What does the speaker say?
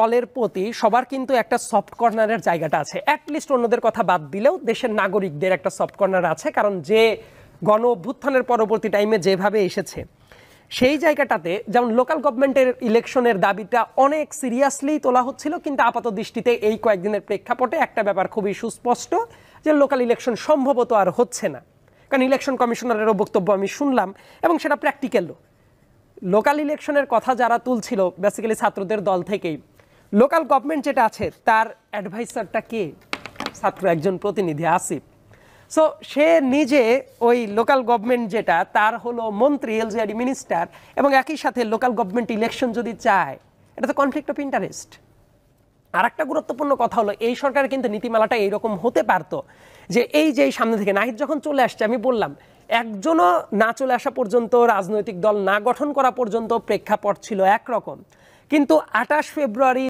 দলের প্রতি সবার কিন্তু একটা সফট কর্নারের জায়গাটা আছে, অ্যাটলিস্ট অন্যদের কথা বাদ দিলেও দেশের নাগরিকদের একটা সফট কর্নার আছে, কারণ যে গণ অভ্যুত্থানের পরবর্তী টাইমে যেভাবে এসেছে সেই জায়গাটাতে যেমন লোকাল গভর্নমেন্টের ইলেকশনের দাবিটা অনেক সিরিয়াসলি তোলা হচ্ছিল, কিন্তু আপাত দৃষ্টিতে এই কয়েকদিনের প্রেক্ষাপটে একটা ব্যাপার খুবই সুস্পষ্ট যে লোকাল ইলেকশন সম্ভবত আর হচ্ছে না, কারণ ইলেকশন কমিশনারেরও বক্তব্য আমি শুনলাম এবং সেটা প্র্যাকটিক্যালও। লোকাল ইলেকশনের কথা যারা তুলছিল বেসিক্যালি ছাত্রদের দল থেকেই, লোকাল গভর্নমেন্ট যেটা আছে তার অ্যাডভাইসারটা কে? ছাত্র একজন প্রতিনিধি আসিফ। সো সে নিজে ওই লোকাল গভর্নমেন্ট যেটা তার হলো মন্ত্রী, এলজিআরডি মিনিস্টার, এবং একই সাথে লোকাল গভর্নমেন্ট ইলেকশন যদি চায় এটা তো কনফ্লিক্ট অফ ইন্টারেস্ট। আর একটা গুরুত্বপূর্ণ কথা হলো এই সরকারের কিন্তু নীতিমালাটা এইরকম হতে পারতো যে এই যে সামনে থেকে নাহিদ যখন চলে আসছে, আমি বললাম একজনও না চলে আসা পর্যন্ত, রাজনৈতিক দল না গঠন করা পর্যন্ত প্রেক্ষাপট ছিল একরকম, কিন্তু 28 ফেব্রুয়ারি